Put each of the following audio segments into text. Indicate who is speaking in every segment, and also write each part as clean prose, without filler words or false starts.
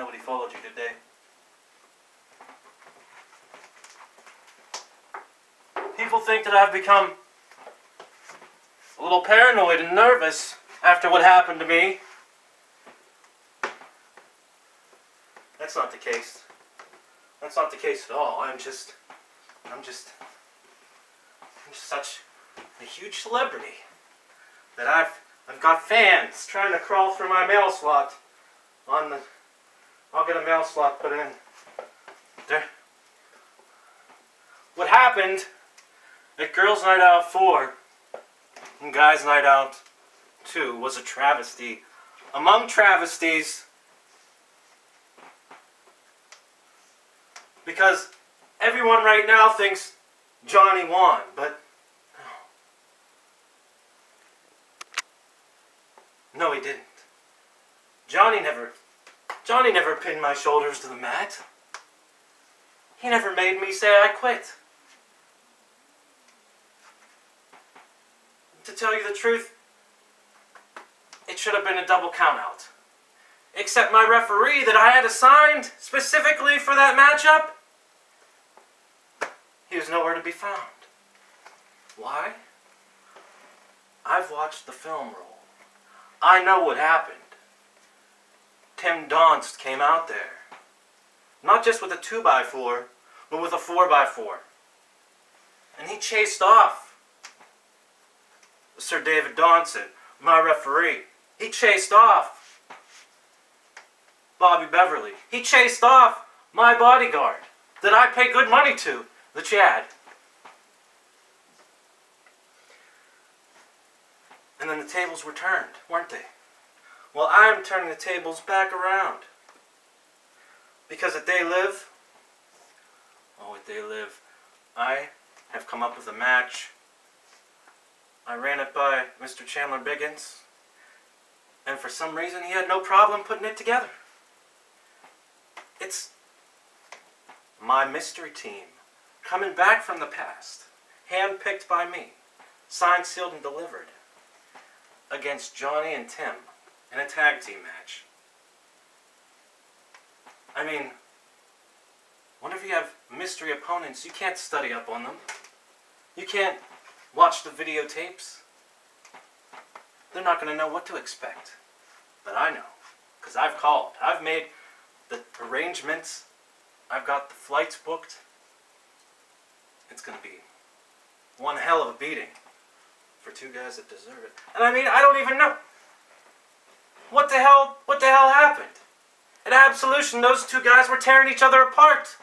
Speaker 1: nobody followed you today. People think that I've become a little paranoid and nervous after what happened to me. That's not the case. That's not the case at all. I'm just such a huge celebrity that I've got fans trying to crawl through my mail slot on the... I'll get a mail slot put in. There. What happened at Girls Night Out 4 and Guys Night Out 2 was a travesty. Among travesties, because everyone right now thinks Johnny won, but no, he didn't. Johnny never pinned my shoulders to the mat. He never made me say I quit. To tell you the truth, it should have been a double countout. Except my referee that I had assigned specifically for that matchup, he was nowhere to be found. Why? I've watched the film roll. I know what happened. Tim Donst came out there. Not just with a 2x4, but with a 4x4. And he chased off Sir David Donson, my referee. He chased off Bobby Beverly. He chased off my bodyguard that I pay good money to, the Chad. And then the tables were turned, weren't they? Well, I'm turning the tables back around. Because at They Live, I have come up with a match. I ran it by Mr. Chandler Biggins, and for some reason he had no problem putting it together. It's my mystery team, coming back from the past, handpicked by me, signed, sealed, and delivered, against Johnny and Tim in a tag team match. I mean, whenever you have mystery opponents, you can't study up on them. You can't watch the videotapes. They're not going to know what to expect. But I know, because I've called. I've made the arrangements. I've got the flights booked. It's going to be one hell of a beating for two guys that deserve it. And I mean, I don't even know. What the hell happened? At Absolution, those two guys were tearing each other apart.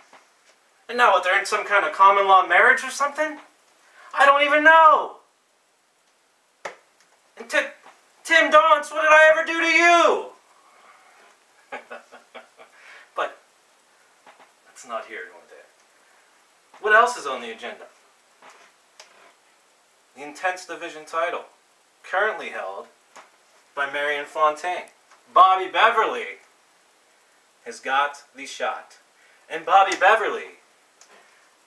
Speaker 1: And now what, they're in some kind of common law marriage or something? I don't even know. And Tim Donst, what did I ever do to you? But that's not here nor there. What else is on the agenda? The Intense Division title, currently held by Marion Fontaine. Bobby Beverly has got the shot. And Bobby Beverly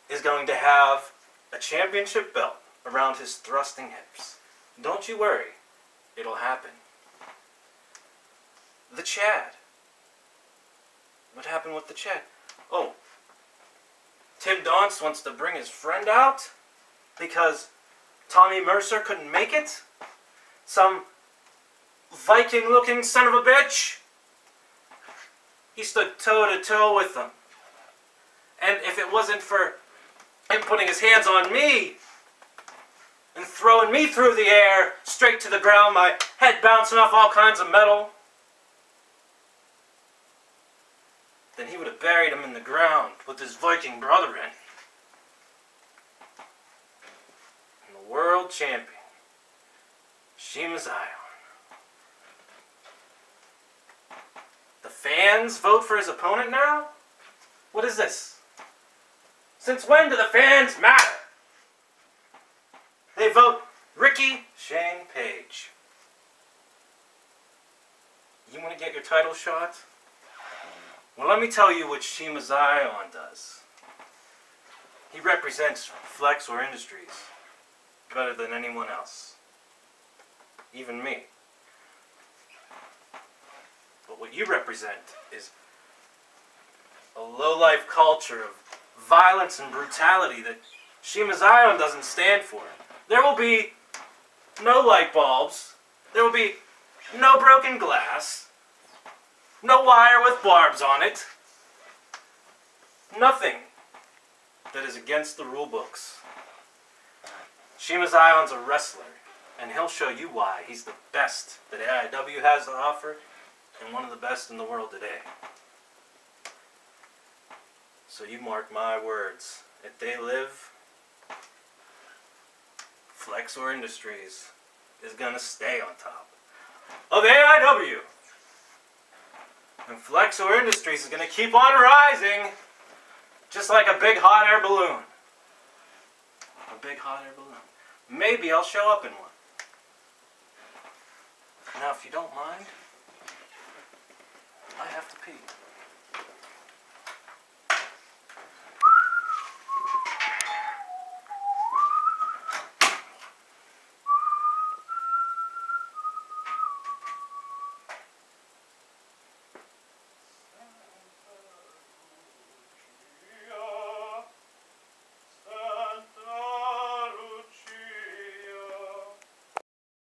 Speaker 1: is going to have a championship belt around his thrusting hips. Don't you worry, it'll happen. The Chad. What happened with the Chad? Oh, Tim Donst wants to bring his friend out because Tommy Mercer couldn't make it? Some Viking-looking son of a bitch? He stood toe-to-toe with them. And if it wasn't for him putting his hands on me and throwing me through the air, straight to the ground, my head bouncing off all kinds of metal, then he would have buried him in the ground with his Viking brethren. And the world champion, Shima Zion. The fans vote for his opponent now? What is this? Since when do the fans matter? They vote Ricky Shane Page. You want to get your title shot? Well, let me tell you what Shima Zion does. He represents Flexor Industries better than anyone else. Even me. But what you represent is a low-life culture of violence and brutality that Shima Zion doesn't stand for. There will be no light bulbs. There will be no broken glass. No wire with barbs on it. Nothing that is against the rule books. Shima Zion's a wrestler, and he'll show you why he's the best that AIW has to offer, and one of the best in the world today. So you mark my words. If they live, Flexor Industries is going to stay on top of AIW. And Flexor Industries is going to keep on rising, just like a big hot air balloon. A big hot air balloon. Maybe I'll show up in one. Now, if you don't mind, I have to pee.